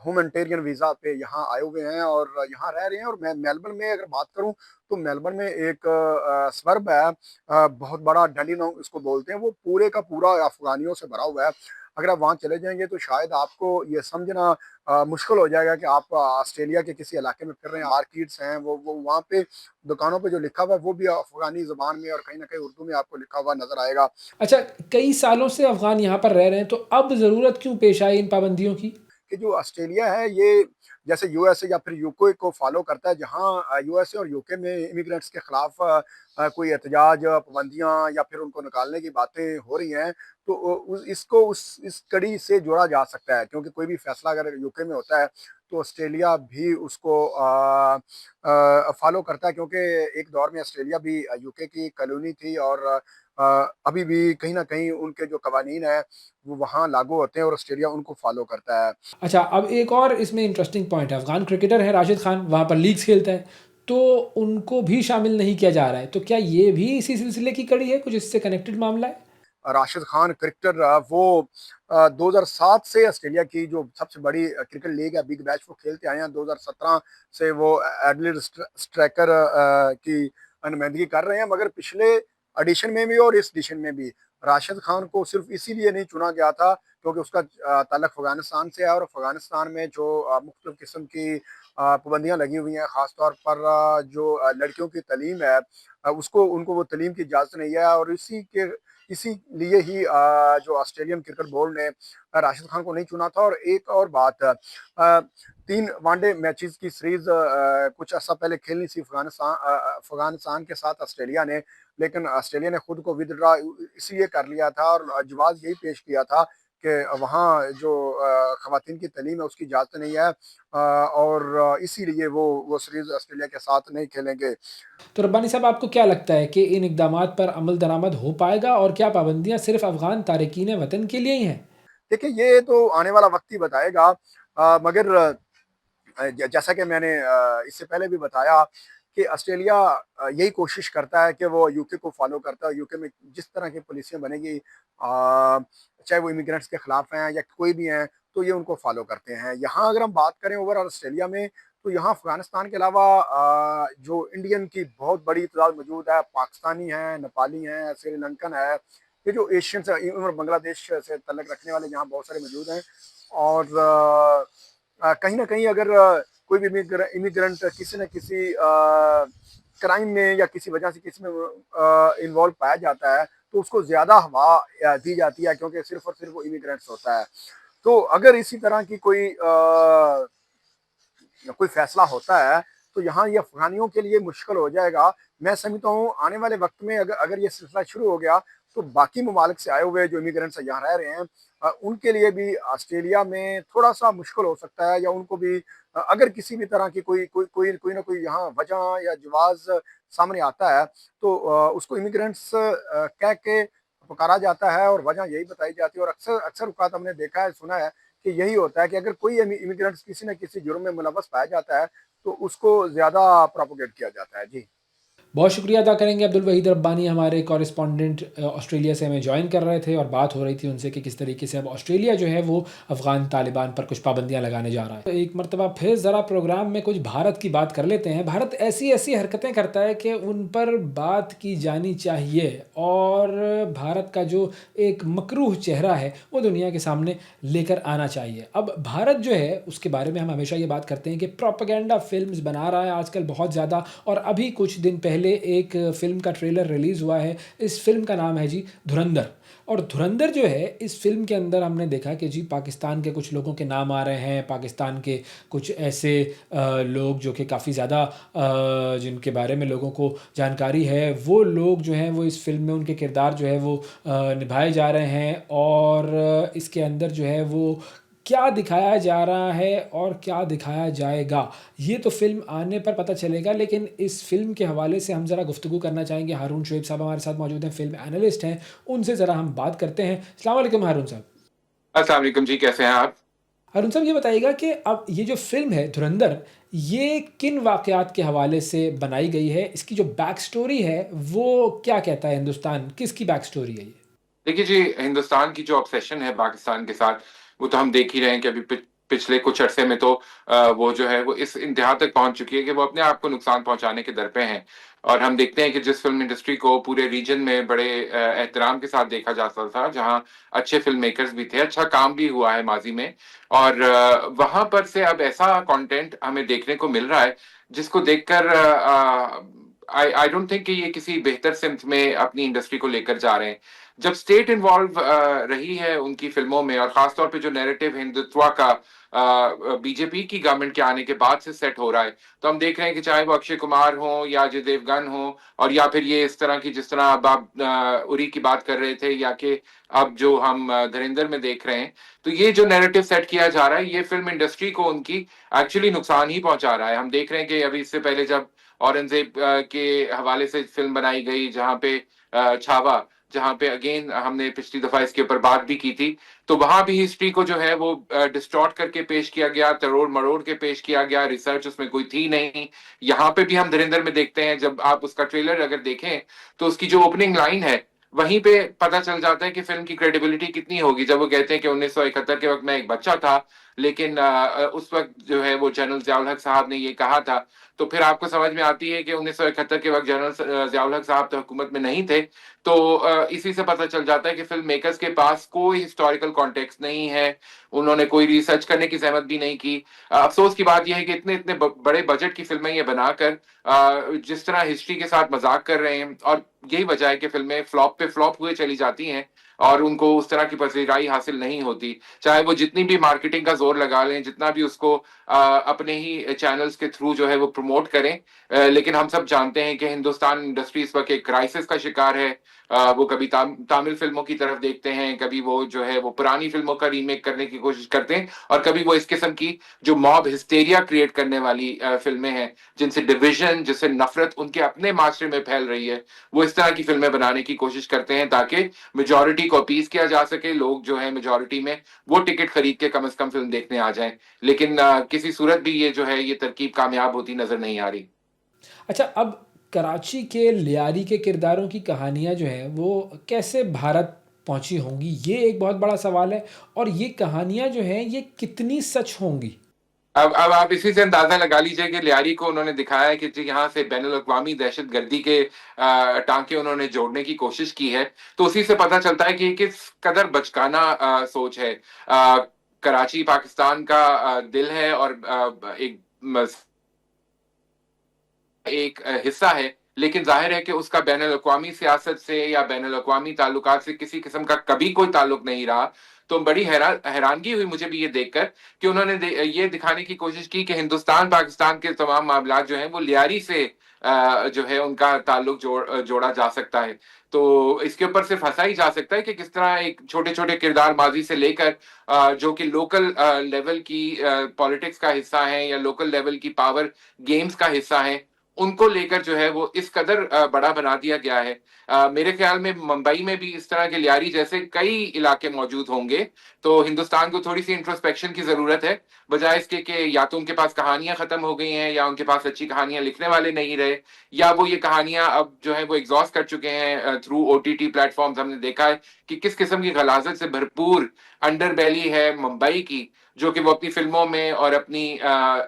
ह्यूमैनिटेरियन वीज़ा पे यहाँ आए हुए हैं और यहाँ रह रहे हैं। और मैं मेलबर्न में अगर बात करूँ तो मेलबर्न में एक सबर्ब है, बहुत बड़ा डैंडिनोंग इसको बोलते हैं, वो पूरे का पूरा अफ़गानियों से भरा हुआ है। अगर आप वहाँ चले जाएँगे तो शायद आपको ये समझना मुश्किल हो जाएगा कि आप ऑस्ट्रेलिया के किसी इलाके में फिर रहे हैं। मार्केट्स हैं वो वहाँ पे दुकानों पे जो लिखा हुआ है वो भी अफ़गानी ज़ुबान में और कहीं न कहीं उर्दू में आपको लिखा हुआ नज़र आएगा। अच्छा, कई सालों से अफ़गान यहाँ पर रह रहे हैं, तो अब ज़रूरत क्यों पेश आई इन पाबंदियों की? कि जो ऑस्ट्रेलिया है ये जैसे यूएसए या फिर यूके को फॉलो करता है, जहां यूएसए और यूके में इमिग्रेंट्स के खिलाफ कोई एहतजाज, पाबंदियां या फिर उनको निकालने की बातें हो रही हैं, तो इसको उस इस कड़ी से जोड़ा जा सकता है, क्योंकि कोई भी फैसला अगर यूके में होता है तो ऑस्ट्रेलिया भी उसको फॉलो करता है, क्योंकि एक दौर में ऑस्ट्रेलिया भी यूके की कॉलोनी थी और अभी भी कहीं ना कहीं उनके जो कवानीन है वो वहाँ लागू होते हैं और ऑस्ट्रेलिया उनको फॉलो करता है। अच्छा, अब एक और इसमें इंटरेस्टिंग पॉइंट है, अफ़गान क्रिकेटर है राशिद खान, वहाँ पर लीग्स खेलता है, तो उनको भी शामिल नहीं किया जा रहा है। तो क्या ये भी इसी सिलसिले की कड़ी है? कुछ इससे कनेक्टेड मामला है? राशिद खान क्रिकेटर, वो 2007 से ऑस्ट्रेलिया की जो सबसे बड़ी क्रिकेट लीग है बिग बैश वो खेलते आए हैं। 2017 से वो एडलेड स्ट्राइकर की नुमाइंदगी कर रहे हैं, मगर पिछले एडिशन में भी और इस एडिशन में भी राशिद खान को सिर्फ इसीलिए नहीं चुना गया था क्योंकि उसका ताल्लुक अफगानिस्तान से है और अफगानिस्तान में जो मुख्तलिफ किस्म की पाबंदियां लगी हुई हैं, ख़ासतौर पर जो लड़कियों की तालीम है, उसको उनको वो तालीम की इजाज़त नहीं है। और इसीलिए ही जो ऑस्ट्रेलियन क्रिकेट बोर्ड ने राशिद खान को नहीं चुना था। और एक और बात, 3 वनडे मैचेस की सीरीज कुछ अर्सा पहले खेलनी थी अफगानिस्तान के साथ ऑस्ट्रेलिया ने, लेकिन ऑस्ट्रेलिया ने खुद को विदड्रॉ इसलिए कर लिया था और जवाब यही पेश किया था कि वहाँ जो खवातीन की तालीम है उसकी इजाज़त नहीं है, और इसीलिए वो सीरीज ऑस्ट्रेलिया के साथ नहीं खेलेंगे। तो रब्बानी साहब, आपको क्या लगता है कि इन इकदामात पर अमल दरामद हो पाएगा और क्या पाबंदियाँ सिर्फ़ अफ़गान तारकीन वतन के लिए ही हैं? देखिए ये तो आने वाला वक्त ही बताएगा, मगर जैसा कि मैंने इससे पहले भी बताया कि ऑस्ट्रेलिया यही कोशिश करता है कि वो यूके को फॉलो करता है। यूके में जिस तरह की पॉलिसियाँ बनेगी, चाहे वो इमिग्रेंट्स के खिलाफ हैं या कोई भी हैं, तो ये उनको फॉलो करते हैं। यहाँ अगर हम बात करें ओवरऑल ऑस्ट्रेलिया में, तो यहाँ अफगानिस्तान के अलावा जो इंडियन की बहुत बड़ी तादाद मौजूद है, पाकिस्तानी हैं, नेपाली हैं, श्रीलंकन है, ये जो एशियंस और बांग्लादेश से तल्लुक़ रखने वाले यहाँ बहुत सारे मौजूद हैं। और कहीं न कहीं अगर कोई भी इमिग्रेंट किसी न किसी क्राइम में या किसी वजह से किसी में इन्वॉल्व पाया जाता है, तो उसको ज़्यादा हवा दी जाती है, क्योंकि सिर्फ़ और सिर्फ़ वो इमिग्रेंट्स होता है। तो अगर इसी तरह की कोई फैसला होता है, तो यहाँ ये अफ़गानियों के लिए मुश्किल हो जाएगा। मैं समझता हूँ आने वाले वक़्त में अगर अगर ये सिलसिला शुरू हो गया, तो बाकी ममालिक से आए हुए जो इमिग्रेंट्स यहाँ रह रहे हैं, उनके लिए भी ऑस्ट्रेलिया में थोड़ा-सा मुश्किल हो सकता है, या उनको भी अगर किसी भी तरह की कोई ना कोई यहाँ वजह या जवाज़ सामने आता है, तो उसको इमिग्रेंट्स कह के पुकारा जाता है और वजह यही बताई जाती है। और अक्सर अक्सर औक़ात हमने देखा है, सुना है कि यही होता है कि अगर कोई इमिग्रेंट्स किसी न किसी जुर्म में मुलव्वस पाया जाता है, तो उसको ज़्यादा प्रोपेगेट किया जाता है। जी। बहुत शुक्रिया अदा करेंगे अब्दुल वहीद रब्बानी, हमारे कॉरेस्पॉन्डेंट ऑस्ट्रेलिया से हमें जॉइन कर रहे थे और बात हो रही थी उनसे कि किस तरीके से अब ऑस्ट्रेलिया जो है वो अफ़गान तालिबान पर कुछ पाबंदियां लगाने जा रहा है। तो एक मरतबा फिर ज़रा प्रोग्राम में कुछ भारत की बात कर लेते हैं। भारत ऐसी ऐसी हरकतें करता है कि उन पर बात की जानी चाहिए और भारत का जो एक मकरूह चेहरा है वो दुनिया के सामने लेकर आना चाहिए। अब भारत जो है उसके बारे में हम हमेशा ये बात करते हैं कि प्रोपेगेंडा फिल्म्स बना रहा है आजकल बहुत ज़्यादा, और अभी कुछ दिन पहले एक फ़िल्म का ट्रेलर रिलीज़ हुआ है। इस फ़िल्म का नाम है जी धुरंधर। और धुरंधर जो है, इस फ़िल्म के अंदर हमने देखा कि जी पाकिस्तान के कुछ लोगों के नाम आ रहे हैं, पाकिस्तान के कुछ ऐसे लोग जो कि काफ़ी ज़्यादा जिनके बारे में लोगों को जानकारी है, वो लोग जो हैं वो इस फ़िल्म में उनके किरदार जो है वो निभाए जा रहे हैं। और इसके अंदर जो है वो क्या दिखाया जा रहा है और क्या दिखाया जाएगा, ये तो फ़िल्म आने पर पता चलेगा। लेकिन इस फ़िल्म के हवाले से हम ज़रा गुफ्तगू करना चाहेंगे। हारून शुएब साहब हमारे साथ मौजूद हैं, फ़िल्म एनालिस्ट हैं, उनसे ज़रा हम बात करते हैं। अस्सलाम वालेकुम हारून साहब। अस्सलाम वालेकुम जी, कैसे हैं आप? हारून साहब, ये बताइएगा कि अब ये जो फ़िल्म है धुरंधर, ये किन वाक़यात के हवाले से बनाई गई है? इसकी जो बैक स्टोरी है वो क्या कहता है हिंदुस्तान, किसकी बैक स्टोरी है ये? देखिए जी, हिंदुस्तान की जो ऑब्सेशन है पाकिस्तान के साथ, वो तो हम देख ही रहे हैं कि अभी पिछले कुछ अरसे में तो वो जो है वो इस इंतहा तक पहुंच चुकी है कि वो अपने आप को नुकसान पहुंचाने के दर पे हैं। और हम देखते हैं कि जिस फिल्म इंडस्ट्री को पूरे रीजन में बड़े एहतराम के साथ देखा जाता था, जहां अच्छे फिल्म मेकर्स भी थे, अच्छा काम भी हुआ है माजी में, और वहां पर से अब ऐसा कंटेंट हमें देखने को मिल रहा है जिसको देखकर आई आई डोंट थिंक कि ये किसी बेहतर सिमत में अपनी इंडस्ट्री को लेकर जा रहे हैं। जब स्टेट इन्वॉल्व रही है उनकी फिल्मों में, और खासतौर पे जो नैरेटिव हिंदुत्व का बीजेपी की गवर्नमेंट के आने के बाद से सेट हो रहा है, तो हम देख रहे हैं कि चाहे वो अक्षय कुमार हो या अजय देवगन हो, और या फिर ये इस तरह की, जिस तरह अब आप उरी की बात कर रहे थे, या कि अब जो हम धुरंधर में देख रहे हैं, तो ये जो नैरेटिव सेट किया जा रहा है ये फिल्म इंडस्ट्री को उनकी एक्चुअली नुकसान ही पहुंचा रहा है। हम देख रहे हैं कि अभी इससे पहले जब औरंगजेब के हवाले से फिल्म बनाई गई, जहां पे छावा, जहां पे अगेन हमने पिछली दफा इसके ऊपर बात भी की थी, तो वहां भी हिस्ट्री को जो है वो डिस्टॉर्ट करके पेश किया गया, तरोड़ मरोड़ के पेश किया गया, रिसर्च उसमें कोई थी नहीं। यहाँ पे भी हम धुरंधर में देखते हैं, जब आप उसका ट्रेलर अगर देखें तो उसकी जो ओपनिंग लाइन है वहीं पे पता चल जाता है कि फिल्म की क्रेडिबिलिटी कितनी होगी, जब वो कहते हैं कि 1971 के वक्त मैं एक बच्चा था, लेकिन उस वक्त जो है वो जनरल जियाउल हक साहब ने ये कहा था। तो फिर आपको समझ में आती है कि 1971 के वक्त जनरल जियाउल हक साहब तो हुकूमत में नहीं थे। तो इसी से पता चल जाता है कि फिल्म मेकर्स के पास कोई हिस्टोरिकल कॉन्टेक्स्ट नहीं है, उन्होंने कोई रिसर्च करने की जहमत भी नहीं की। अफसोस की बात यह है कि इतने इतने बड़े बजट की फिल्में ये बनाकर जिस तरह हिस्ट्री के साथ मजाक कर रहे हैं, और यही वजह है कि फिल्में फ्लॉप पे फ्लॉप हुए चली जाती हैं और उनको उस तरह की पसीराई हासिल नहीं होती। चाहे वो जितनी भी मार्केटिंग का जोर लगा लें, जितना भी उसको अपने ही चैनल्स के थ्रू जो है वो प्रमोट करें, लेकिन हम सब जानते हैं कि हिंदुस्तान इंडस्ट्री इस वक्त एक क्राइसिस का शिकार है। वो कभी तमिल फिल्मों की तरफ देखते हैं, कभी वो जो है वो पुरानी फिल्मों का रीमेक करने की कोशिश करते हैं, और कभी वो इस किस्म की जो मॉब हिस्टेरिया क्रिएट करने वाली फिल्में हैं, जिनसे डिविजन, जिससे नफरत उनके अपने माशरे में फैल रही है, वो इस तरह की फिल्में बनाने की कोशिश करते हैं ताकि मेजोरिटी को अपीज किया जा सके, लोग जो है मेजोरिटी में वो टिकट खरीद के कम से कम फिल्म देखने आ जाएं। लेकिन किसी सूरत भी ये जो है ये तरकीब कामयाब होती नजर नहीं आ रही। अच्छा, अब कराची के लियारी के किरदारों की कहानियाँ जो हैं वो कैसे भारत पहुंची होंगी, ये एक बहुत बड़ा सवाल है। और ये कहानियाँ जो हैं ये कितनी सच होंगी? अब आप इसी से अंदाजा लगा लीजिए कि लियारी को उन्होंने दिखाया है कि जी यहाँ से बैनुल-अक़वामी दहशतगर्दी के टांके उन्होंने जोड़ने की कोशिश की है। तो उसी से पता चलता है कि किस कदर बचकाना सोच है। कराची पाकिस्तान का दिल है, और एक हिस्सा है, लेकिन जाहिर है कि उसका बैनुल-अक़वामी सियासत से या बैनुल-अक़वामी ताल्लुकात से किसी किस्म का कभी कोई ताल्लुक नहीं रहा। तो बड़ी हैरानगी हुई मुझे भी ये देखकर कि उन्होंने ये दिखाने की कोशिश की कि हिंदुस्तान पाकिस्तान के तमाम मामलात जो हैं वो लियारी से जो है उनका ताल्लुक जोड़ा जा सकता है। तो इसके ऊपर सिर्फ हंसा ही जा सकता है कि किस तरह एक छोटे-छोटे किरदार माज़ी से लेकर जो कि लोकल लेवल की पॉलिटिक्स का हिस्सा हैं या लोकल लेवल की पावर गेम्स का हिस्सा हैं, उनको लेकर जो है वो इस कदर बड़ा बना दिया गया है। मेरे ख्याल में मुंबई में भी इस तरह के लियारी जैसे कई इलाके मौजूद होंगे। तो हिंदुस्तान को थोड़ी सी इंट्रोस्पेक्शन की जरूरत है, बजाय इसके कि या तो उनके पास कहानियां खत्म हो गई हैं, या उनके पास अच्छी कहानियां लिखने वाले नहीं रहे, या वो ये कहानियां अब जो है वो एग्जॉस्ट कर चुके हैं थ्रू ओटीटी प्लेटफॉर्म्स। हमने देखा है कि किस किस्म की गलाजत से भरपूर अंडरबेली है मुंबई की, जो कि वो अपनी फिल्मों में और अपनी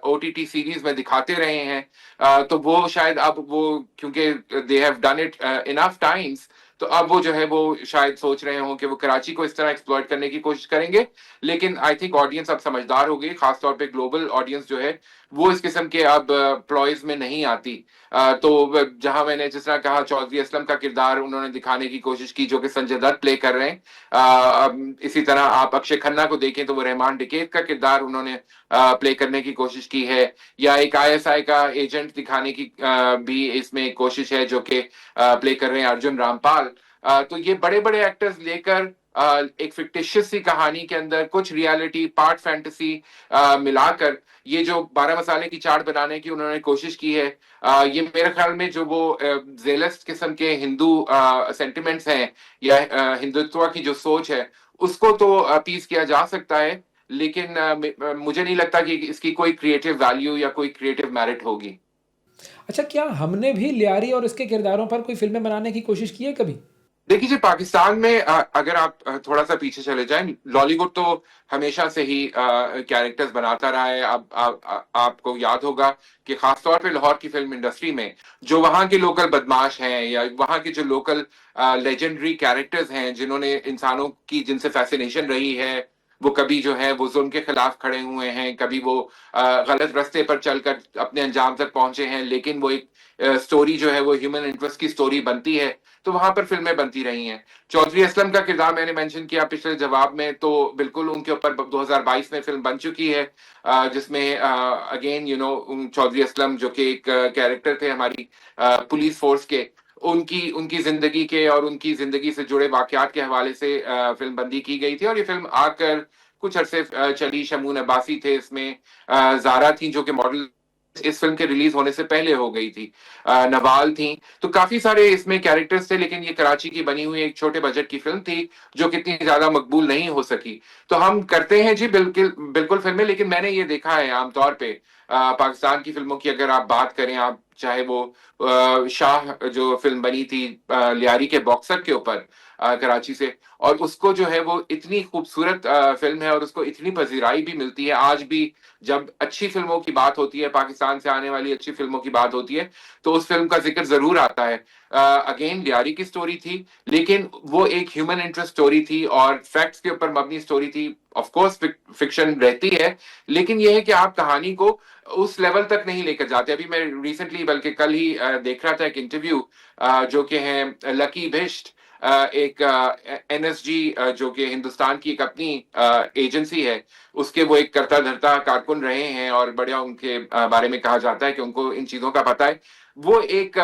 ओटीटी सीरीज में दिखाते रहे हैं। तो वो शायद अब वो, क्योंकि they have done it enough times, तो अब वो जो है वो शायद सोच रहे हों कि वो कराची को इस तरह एक्सप्लॉइट करने की कोशिश करेंगे। लेकिन आई थिंक ऑडियंस अब समझदार हो गई, खासतौर पे ग्लोबल ऑडियंस जो है वो इस किस्म के अब प्लॉयज में नहीं आती। तो जहां मैंने जिस तरह कहा, चौधरी असलम का किरदार उन्होंने दिखाने की कोशिश की जो कि संजय दत्त प्ले कर रहे हैं। इसी तरह आप अक्षय खन्ना को देखें तो वो रहमान डिकेत का किरदार उन्होंने प्ले करने की कोशिश की है, या एक आईएसआई का एजेंट दिखाने की भी इसमें कोशिश है जो कि प्ले कर रहे हैं अर्जुन रामपाल। तो ये बड़े बड़े एक्टर्स लेकर एक फिक्टिशियस सी कहानी के अंदर कुछ रियलिटी, पार्ट फैंटेसी मिलाकर ये जो 12 मसाले की चाट बनाने की उन्होंने कोशिश की है, ये मेरे ख्याल में जो वो जेलस किस्म के हिंदू सेंटिमेंट्स हैं या हिंदुत्व की जो सोच है, उसको तो अपीज किया जा सकता है, लेकिन मुझे नहीं लगता कि इसकी कोई क्रिएटिव वैल्यू या कोई क्रिएटिव मेरिट होगी। अच्छा, क्या हमने भी लियारी और इसके किरदारों पर कोई फिल्में बनाने की कोशिश की है कभी? देखिए जी, पाकिस्तान में अगर आप थोड़ा-सा पीछे चले जाएँ, लॉलीवुड तो हमेशा से ही कैरेक्टर्स बनाता रहा है। आपको याद होगा कि ख़ास तौर पे लाहौर की फ़िल्म इंडस्ट्री में जो वहाँ के लोकल बदमाश हैं या वहाँ के जो लोकल लेजेंडरी कैरेक्टर्स हैं, जिन्होंने इंसानों की जिनसे फ़ैसिनेशन रही है, वो कभी जो है वो ज़ुल्म के खिलाफ खड़े हुए हैं, कभी वो गलत रास्ते पर चलकर अपने अंजाम तक पहुँचे हैं, लेकिन वो एक स्टोरी जो है वो ह्यूमन इंटरेस्ट की स्टोरी बनती है, तो वहाँ पर फ़िल्में बनती रही हैं। चौधरी असलम का किरदार मैंने मेंशन किया पिछले जवाब में, तो बिल्कुल उनके ऊपर 2022 में फ़िल्म बन चुकी है, जिसमें अगेन चौधरी असलम जो कि एक कैरेक्टर थे हमारी पुलिस फ़ोर्स के, उनकी उनकी ज़िंदगी के और उनकी ज़िंदगी से जुड़े वाक़यात के हवाले से फ़िल्म बंदी की गई थी और ये फ़िल्म आकर कुछ अरसे चली। शमून अब्बासी थे इसमें, ज़ारा थीं जो कि मॉडल इस फ़िल्म के रिलीज़ होने से पहले हो गई थी। नवाल थीं, तो काफ़ी सारे इसमें कैरेक्टर्स थे, लेकिन ये कराची की बनी हुई एक छोटे बजट की फ़िल्म थी, जो कि इतनी ज़्यादा मकबूल नहीं हो सकी। तो हम करते हैं जी बिल्कुल फ़िल्में, लेकिन मैंने ये देखा है आम तौर पे पाकिस्तान की फ़िल्मों की अगर आप बात करें, आप चाहे वो शाह जो फ़िल्म बनी थी लियारी के बॉक्सर के ऊपर कराची से, और उसको जो है वो इतनी खूबसूरत फ़िल्म है और उसको इतनी पज़ीराई भी मिलती है। आज भी जब अच्छी फ़िल्मों की बात होती है, पाकिस्तान से आने वाली अच्छी फ़िल्मों की बात होती है, तो उस फ़िल्म का ज़िक्र ज़रूर आता है। अगेन लियारी की स्टोरी थी, लेकिन वो एक ह्यूमन इंटरेस्ट स्टोरी थी और फैक्ट्स के ऊपर मबनी स्टोरी थी। ऑफ़ कोर्स फ़िक्शन रहती है, लेकिन ये है कि आप कहानी को उस लेवल तक नहीं लेकर जाते। अभी मैं रिसेंटली बल्कि कल ही देख रहा था एक इंटरव्यू जो कि है लकी बिष्ट, एक एनएसजी जो कि हिंदुस्तान की एक अपनी एजेंसी है, उसके वो एक कर्ता-धर्ता कारकुन रहे हैं और बढ़िया उनके बारे में कहा जाता है कि उनको इन चीज़ों का पता है। वो एक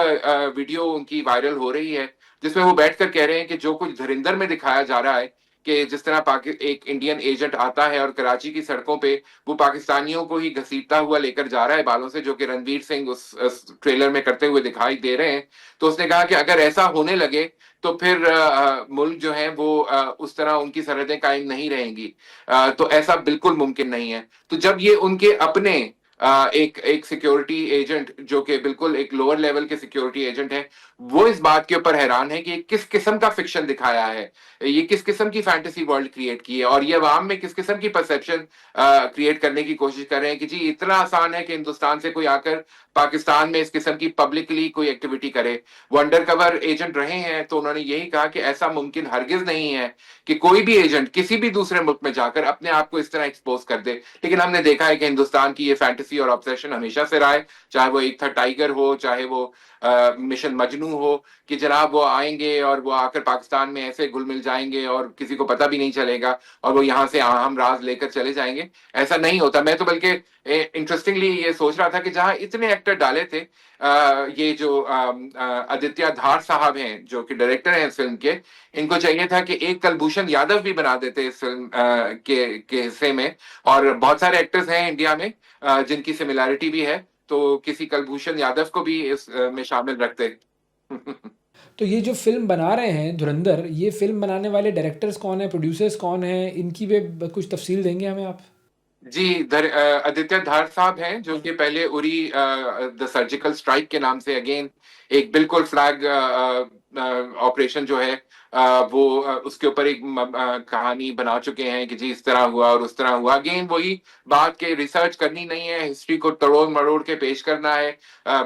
वीडियो उनकी वायरल हो रही है, जिसमें वो बैठकर कह रहे हैं कि जो कुछ धुरंधर में दिखाया जा रहा है, कि जिस तरह पाकि एक इंडियन एजेंट आता है और कराची की सड़कों पे वो पाकिस्तानियों को ही घसीटता हुआ लेकर जा रहा है बालों से, जो कि रणवीर सिंह उस ट्रेलर में करते हुए दिखाई दे रहे हैं। तो उसने कहा कि अगर ऐसा होने लगे, तो फिर मुल्क जो है वो उस तरह उनकी सरहदें कायम नहीं रहेंगी। तो ऐसा बिल्कुल मुमकिन नहीं है। तो जब ये उनके अपने एक एक सिक्योरिटी एजेंट जो कि बिल्कुल एक लोअर लेवल के सिक्योरिटी एजेंट हैं, वो इस बात के ऊपर हैरान है कि ये किस किस्म का फ़िक्शन दिखाया है। ये किस किस्म की फैंटेसी वर्ल्ड क्रिएट की है और ये अवाम में किस किस्म की परसेप्शन क्रिएट करने की कोशिश कर रहे हैं कि जी इतना आसान है कि हिंदुस्तान से कोई आकर पाकिस्तान में इस किस्म की पब्लिकली कोई एक्टिविटी करे। वो अंडर कवर एजेंट रहे हैं, तो उन्होंने यही कहा कि ऐसा मुमकिन हरगिज़ नहीं है कि कोई भी एजेंट किसी भी दूसरे मुल्क में जाकर अपने आप को इस तरह एक्सपोज़ कर दे। लेकिन हमने देखा है कि हिंदुस्तान की ये फैंटेसी और ऑब्सेशन हमेशा से रहा है, चाहे वो एक था टाइगर हो, चाहे वो मिशन मजनू हो, कि जनाब वो आएँगे और वो आकर पाकिस्तान में ऐसे घुल-मिल जाएँगे और किसी को पता भी नहीं चलेगा और वो यहाँ से अहम राज़ लेकर चले जाएँगे। ऐसा नहीं होता। मैं तो बल्कि इंटरेस्टिंगली ये सोच रहा था कि जहाँ इतने एक्टर डाले थे, ये जो आदित्य धार साहब हैं, जो कि डायरेक्टर हैं इस फ़िल्म के, इनको चाहिए था कि एक कलभूषण यादव भी बना देते इस फ़िल्म के हिस्से में, और बहुत सारे एक्टर्स हैं इंडिया में जिनकी सिमिलैरिटी भी है, तो किसी कलभूषण यादव को भी इस में शामिल रखते। तो ये जो फ़िल्म बना रहे हैं धुरंधर, ये फ़िल्म बनाने वाले डायरेक्टर्स कौन हैं, प्रोड्यूसर्स कौन हैं? इनकी भी कुछ तफ़सील देंगे हमें आप? जी, आदित्य धार साहब हैं, जो कि पहले उरी द सर्जिकल स्ट्राइक के नाम से अगेन एक बिल्कुल फ्लैग ऑपरेशन जो है वो उसके ऊपर एक कहानी बना चुके हैं कि जी इस तरह हुआ और उस तरह हुआ। अगेन वही बात कि रिसर्च करनी नहीं है, हिस्ट्री को तड़ोड़-मड़ोड़ के पेश करना है।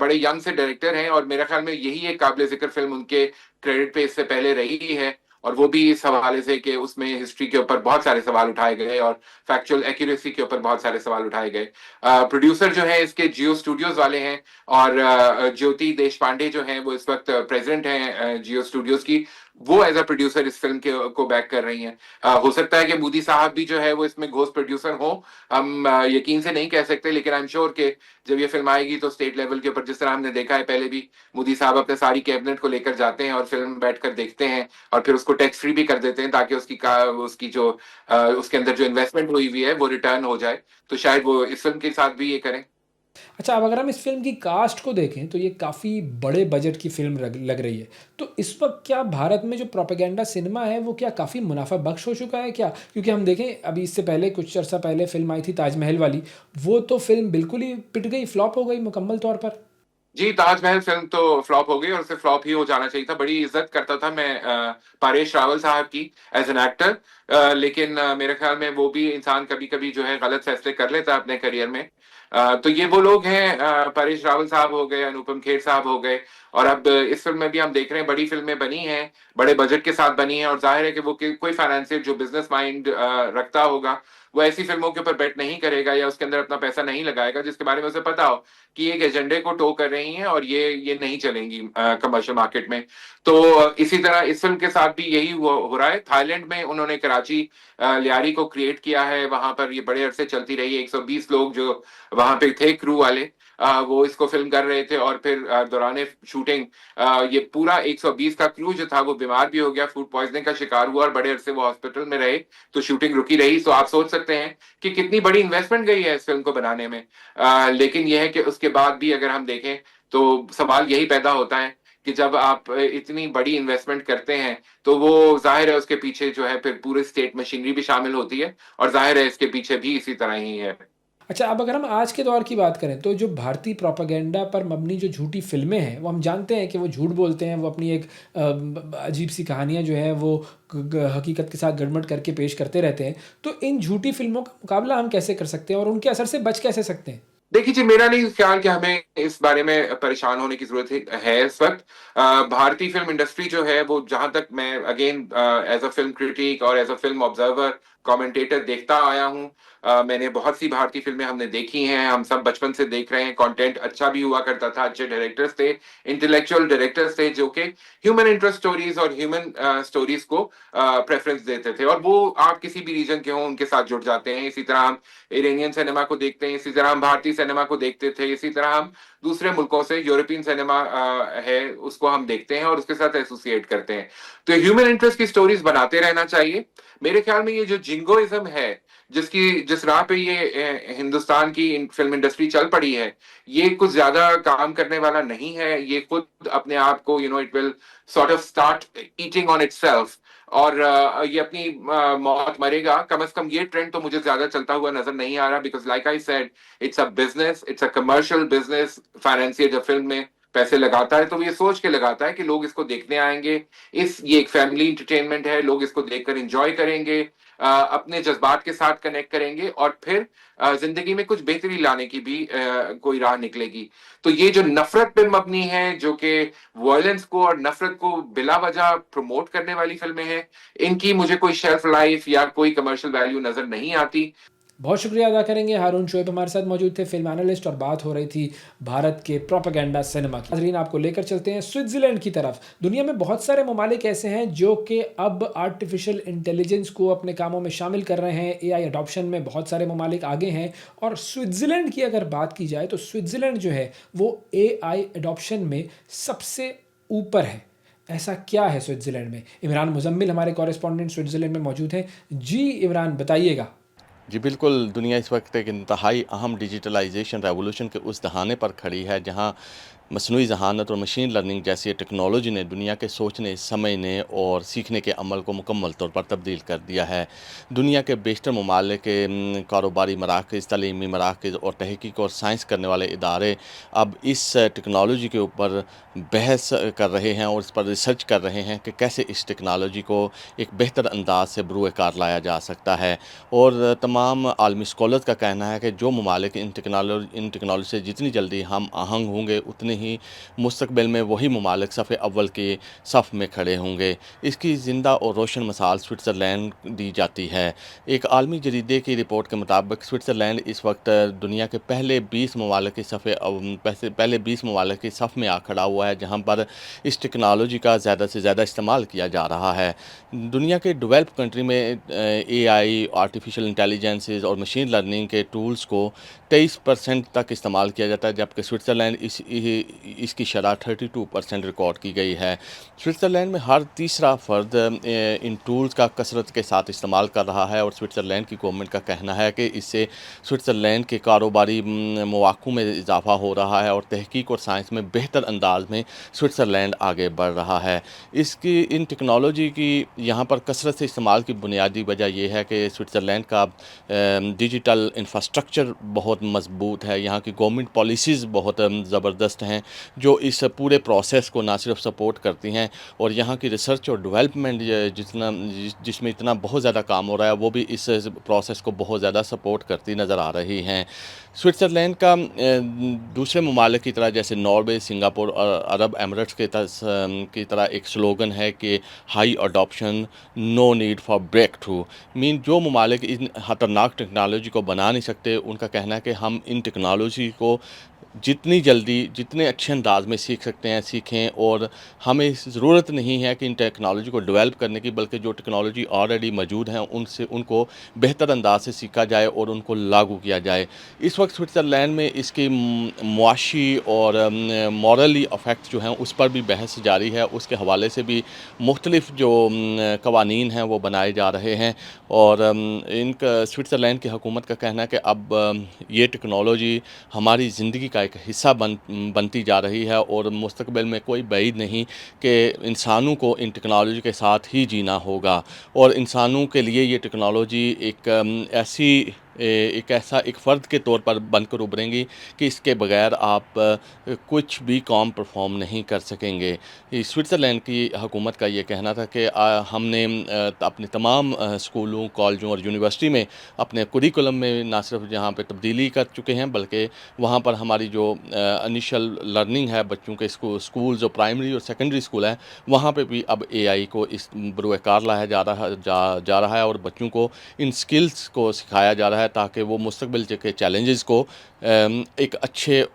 बड़े यंग से डायरेक्टर हैं और मेरे ख़्याल में यही एक काबिल-ज़िक्र फ़िल्म उनके क्रेडिट पे इससे पहले रही है, और वो भी इस हवाले से कि उसमें हिस्ट्री के ऊपर बहुत सारे सवाल उठाए गए और फैक्चुअल एक्यूरेसी के ऊपर बहुत सारे सवाल उठाए गए। प्रोड्यूसर जो है इसके जियो स्टूडियोज़ वाले हैं, और ज्योति देशपांडे जो हैं वो इस वक़्त प्रेज़िडेंट हैं जियो स्टूडियोज़ की। वो एज़ अ प्रोड्यूसर इस फ़िल्म के को बैक कर रही हैं। हो सकता है कि मोदी साहब भी जो है वो इसमें घोस्ट प्रोड्यूसर हों। हम यकीन से नहीं कह सकते, लेकिन आई एम श्योर कि जब ये फ़िल्म आएगी तो स्टेट लेवल के ऊपर, जिस तरह हमने देखा है पहले भी, मोदी साहब अपने सारी कैबिनेट को लेकर जाते हैं और फ़िल्म बैठकर देखते हैं और फिर उसको टैक्स फ्री भी कर देते हैं, ताकि उसकी जो उसके अंदर जो इन्वेस्टमेंट हुई है वो रिटर्न हो जाए। तो शायद वो इस फ़िल्म के साथ भी ये करें। अच्छा, अब अगर हम इस फ़िल्म की कास्ट को देखें तो ये काफ़ी बड़े बजट की फ़िल्म लग रही है। तो इस वक़्त क्या भारत में जो प्रोपेगेंडा सिनेमा है वो क्या काफ़ी मुनाफ़ा बख्श हो चुका है क्या? क्योंकि हम देखें अभी इससे पहले कुछ अर्सा पहले फ़िल्म आई थी ताजमहल वाली, वो तो फ़िल्म बिल्कुल ही पिट गई, फ्लॉप हो गई मुकम्मल तौर पर। जी, ताजमहल फ़िल्म तो फ्लॉप हो गई और उसे फ्लॉप ही हो जाना चाहिए था। बड़ी इज़्ज़त करता था मैं परेश रावल साहब की एज़ एन एक्टर, लेकिन मेरे ख़्याल में वो भी इंसान कभी-कभी जो है गलत फ़ैसले कर लेता है अपने करियर में। तो ये वो लोग हैं, परेश रावल साहब हो गए, अनुपम खेर साहब हो गए, और अब इस फ़िल्म में भी हम देख रहे हैं बड़ी फ़िल्में बनी हैं, बड़े बजट के साथ बनी हैं, और ज़ाहिर है कि वो कोई फाइनेंसियर जो बिज़नेस माइंड रखता होगा, वो ऐसी फ़िल्मों के ऊपर बेट नहीं करेगा या उसके अंदर अपना पैसा नहीं लगाएगा जिसके बारे में उसे पता हो कि एक एजेंडे को टो कर रही हैं और ये नहीं चलेंगी कमर्शियल मार्केट में। तो इसी तरह इस फ़िल्म के साथ भी यही हो रहा है। थाईलैंड में उन्होंने कराची लियारी को क्रिएट किया है, वहाँ पर ये बड़े अरसे चलती रही है। 120 लोग जो वहाँ पे थे क्रू वाले, वो इसको फ़िल्म कर रहे थे, और फिर दौरान शूटिंग ये पूरा 120 का क्रू जो था वो बीमार भी हो गया, फूड पॉइज़निंग का शिकार हुआ और बड़े अरसे वो हॉस्पिटल में रहे, तो शूटिंग रुकी रही। तो आप सोच सकते हैं कि कितनी बड़ी इन्वेस्टमेंट गई है इस फ़िल्म को बनाने में। लेकिन ये है कि उसके बाद भी अगर हम देखें तो सवाल यही पैदा होता है कि जब आप इतनी बड़ी इन्वेस्टमेंट करते हैं, तो वो ज़ाहिर है उसके पीछे जो है फिर पूरी स्टेट मशीनरी भी शामिल होती है, और ज़ाहिर है इसके पीछे भी इसी तरह ही है। अच्छा, अब अगर हम आज के दौर की बात करें, तो जो भारतीय प्रोपेगेंडा पर मबनी जो झूठी फ़िल्में हैं, वो हम जानते हैं कि वो झूठ बोलते हैं, वो अपनी एक अजीब-सी कहानियाँ जो हैं वो ग ग हकीकत के साथ गड़बड़ करके पेश करते रहते हैं। तो इन झूठी फ़िल्मों का मुकाबला हम कैसे कर सकते हैं और उनके असर से बच कैसे सकते हैं? देखिए जी, मेरा नहीं ख़्याल कि हमें इस बारे में परेशान होने की ज़रूरत है इस वक़्त। भारतीय फ़िल्म इंडस्ट्री जो है वो, जहाँ तक मैं again as a film critic और as a film observer, commentator देखता आया हूँ। मैंने बहुत सी भारतीय फ़िल्में हमने देखी हैं, हम सब बचपन से देख रहे हैं, कंटेंट अच्छा भी हुआ करता था, अच्छे डायरेक्टर्स थे, इंटेलेक्चुअल डायरेक्टर्स थे जो कि ह्यूमन इंटरेस्ट स्टोरीज़ और ह्यूमन स्टोरीज़ को प्रेफ़रेंस देते थे, और वो आप किसी भी रीजन के हों, उनके साथ जुड़ जाते हैं। इसी तरह हम इरानियन सिनेमा को देखते हैं, इसी तरह हम भारतीय सिनेमा को देखते थे, इसी तरह हम दूसरे मुल्कों से यूरोपियन सिनेमा है उसको हम देखते हैं और उसके साथ एसोसिएट करते हैं। तो ह्यूमन इंटरेस्ट की स्टोरीज़ बनाते रहना चाहिए। मेरे ख्याल में ये जो जिंगोइज़्म है, जिस राह पे ये हिंदुस्तान की फ़िल्म इंडस्ट्री चल पड़ी है, ये कुछ ज़्यादा काम करने वाला नहीं है। ये खुद अपने आप को it will sort of start eating on itself, और ये अपनी मौत मरेगा। कम से कम ये ट्रेंड तो मुझे ज़्यादा चलता हुआ नज़र नहीं आ रहा, because like I said, it's a business, it's a commercial business. Financier जब फ़िल्म में पैसे लगाता है, तो वो ये सोच के लगाता है कि लोग इसको देखने आएँगे। ये एक फैमिली एंटरटेनमेंट है, लोग इसको देखकर एन्जॉय करेंगे, अपने जज़्बात के साथ कनेक्ट करेंगे, और फिर ज़िंदगी में कुछ बेहतरी लाने की भी कोई राह निकलेगी। तो ये जो नफ़रत पे मबनी है, जो कि वॉयलेंस को और नफ़रत को बिला वजह प्रमोट करने वाली फ़िल्में हैं, इनकी मुझे कोई शेल्फ लाइफ़ या कोई कमर्शियल वैल्यू नज़र नहीं आती। बहुत शुक्रिया अदा करेंगे, हारून शोएब हमारे साथ मौजूद थे, फ़िल्म एनालिस्ट, और बात हो रही थी भारत के प्रोपेगेंडा सिनेमा की। नाज़रीन, आपको लेकर चलते हैं स्विट्ज़रलैंड की तरफ। दुनिया में बहुत सारे ममालिक ऐसे हैं जो कि अब आर्टिफ़िशियल इंटेलिजेंस को अपने कामों में शामिल कर रहे हैं। एआई अडॉप्शन में बहुत सारे ममालिक आगे हैं, और स्विट्ज़रलैंड की अगर बात की जाए तो स्विट्ज़रलैंड जो है वो एआई अडॉप्शन में सबसे ऊपर है। ऐसा क्या है स्विट्ज़रलैंड में? इमरान मुज़म्मिल हमारे कॉरेस्पॉन्डेंट स्विट्ज़रलैंड में मौजूद हैं। जी इमरान, बताइएगा। जी बिल्कुल, दुनिया इस वक्त एक इंतहाई अहम डिजिटलाइजेशन रेवोल्यूशन के उस दहाने पर खड़ी है जहाँ मसनूई ज़हानत और मशीन लर्निंग जैसी टेक्नोलॉजी ने दुनिया के सोचने, समझने और सीखने के अमल को मुकम्मल तौर पर तब्दील कर दिया है। दुनिया के बेशतर ममालिक के कारोबारी मराकज़, तलीमी मराकज़ और तहकीक और साइंस करने वाले इदारे अब इस टेक्नोलॉजी के ऊपर बहस कर रहे हैं और इस पर रिसर्च कर रहे हैं कि कैसे इस टेक्नोलॉजी को एक बेहतर अंदाज से बरूए कार लाया जा सकता है। और तमाम आलमी स्कॉलर्स का कहना है कि जो ममालिक इन टेक्नोलॉजी से जितनी जल्दी हम आहंग होंगे, उतने ही मुस्तकबिल में वही ममालिक सफ़े अव्वल की सफ़ में खड़े होंगे। इसकी ज़िंदा और रोशन मिसाल स्विट्ज़रलैंड दी जाती है। एक आलमी जरीदे की रिपोर्ट के मुताबिक स्विट्ज़रलैंड इस वक्त दुनिया के पहले 20 ममालिक की पहले 20 ममालिक की सफ़ में आ खड़ा हुआ है, जहाँ पर इस टेक्नोलॉजी का ज़्यादा से ज़्यादा इस्तेमाल किया जा रहा है। दुनिया के डेवलप कंट्री में एआई, आर्टिफिशियल इंटेलिजेंसेस और मशीन लर्निंग के टूल्स को 23% तक इस्तेमाल किया जाता है, जबकि स्विट्ज़रलैंड इसकी शरह 32% रिकॉर्ड की गई है। स्विट्ज़रलैंड में हर तीसरा फ़र्द इन टूल्स का कसरत के साथ इस्तेमाल कर रहा है, और स्विट्ज़रलैंड की गवर्नमेंट का कहना है कि इससे स्विट्ज़रलैंड के कारोबारी मौक़ों में इजाफ़ा हो रहा है और तहकीक और साइंस में बेहतर अंदाज में स्विट्ज़रलैंड आगे बढ़ रहा है। इन टेक्नोलॉजी की यहाँ पर कसरत से इस्तेमाल की बुनियादी वजह यह है कि स्विट्ज़रलैंड का डिजिटल इंफ्रास्ट्रक्चर बहुत मजबूत है, यहाँ की गवर्नमेंट पॉलिसीज़ बहुत ज़बरदस्त हैं, हैं जो इस पूरे प्रोसेस को ना सिर्फ सपोर्ट करती हैं और यहाँ की रिसर्च और डेवलपमेंट जिसमें इतना बहुत ज़्यादा काम हो रहा है वो भी इस प्रोसेस को बहुत ज़्यादा सपोर्ट करती नज़र आ रही हैं। स्विट्ज़रलैंड का दूसरे ममालिक की तरह जैसे नॉर्वे, सिंगापुर और अरब एमिरेट्स की तरह एक स्लोगन है कि high adoption, no need for breakthrough. जो ममालिक इन ख़तरनाक टेक्नोलॉजी को बना नहीं सकते, उनका कहना है कि हम इन टेक्नोलॉजी को जितनी जल्दी जितने अच्छे अंदाज में सीख सकते हैं सीखें, और हमें ज़रूरत नहीं है कि इन टेक्नोलॉजी को डेवलप करने की, बल्कि जो टेक्नोलॉजी ऑलरेडी मौजूद हैं उनको बेहतर अंदाज से सीखा जाए और उनको लागू किया जाए। इस वक्त स्विट्ज़रलैंड में इसकी मुआशी और मॉरली इफ़ेक्ट जो हैं उस पर भी बहस जारी है। उसके हवाले से भी मुख्तलिफ जो कवानीन हैं वो बनाए जा रहे हैं और इनका स्विट्ज़रलैंड की हुकूमत का कहना है कि अब ये टेक्नोलॉजी हमारी ज़िंदगी का एक हिस्सा बनती जा रही है और मुस्तकबिल में कोई बाइद नहीं कि इंसानों को इन टेक्नोलॉजी के साथ ही जीना होगा और इंसानों के लिए ये टेक्नोलॉजी एक ऐसा एक फ़र्द के तौर पर बनकर उभरेंगी कि इसके बगैर आप कुछ भी काम परफॉर्म नहीं कर सकेंगे। स्विट्ज़रलैंड की हुकूमत का ये कहना था कि हमने अपने तमाम स्कूलों, कॉलेजों और यूनिवर्सिटी में अपने कुरिकुलम में ना सिर्फ यहाँ पे तब्दीली कर चुके हैं, बल्कि वहाँ पर हमारी जो इनिशियल लर्निंग है बच्चों के स्कूल जो प्राइमरी और सेकेंडरी स्कूल हैं वहाँ पे भी अब एआई को इस बरूए कार लाया जा रहा है और बच्चों को इन स्किल्स को सिखाया जा रहा है ताकि वो मुस्तकबिल के चैलेंजेस को एक अच्छे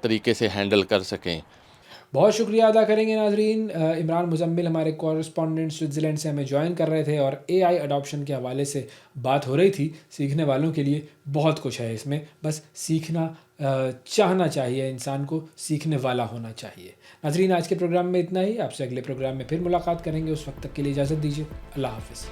तरीके से हैंडल कर सकें। बहुत शुक्रिया अदा करेंगे नाजरीन। इमरान मुजम्मिल हमारे कॉरेस्पॉन्डेंट स्विट्ज़रलैंड से हमें ज्वाइन कर रहे थे और एआई अडॉप्शन के हवाले से बात हो रही थी। सीखने वालों के लिए बहुत कुछ है इसमें, बस सीखना चाहना चाहिए, इंसान को सीखने वाला होना चाहिए। नाजरीन, आज के प्रोग्राम में इतना ही। आपसे अगले प्रोग्राम में फिर मुलाकात करेंगे, उस वक्त तक के लिए इजाज़त दीजिए। अल्लाह हाफ़िज़।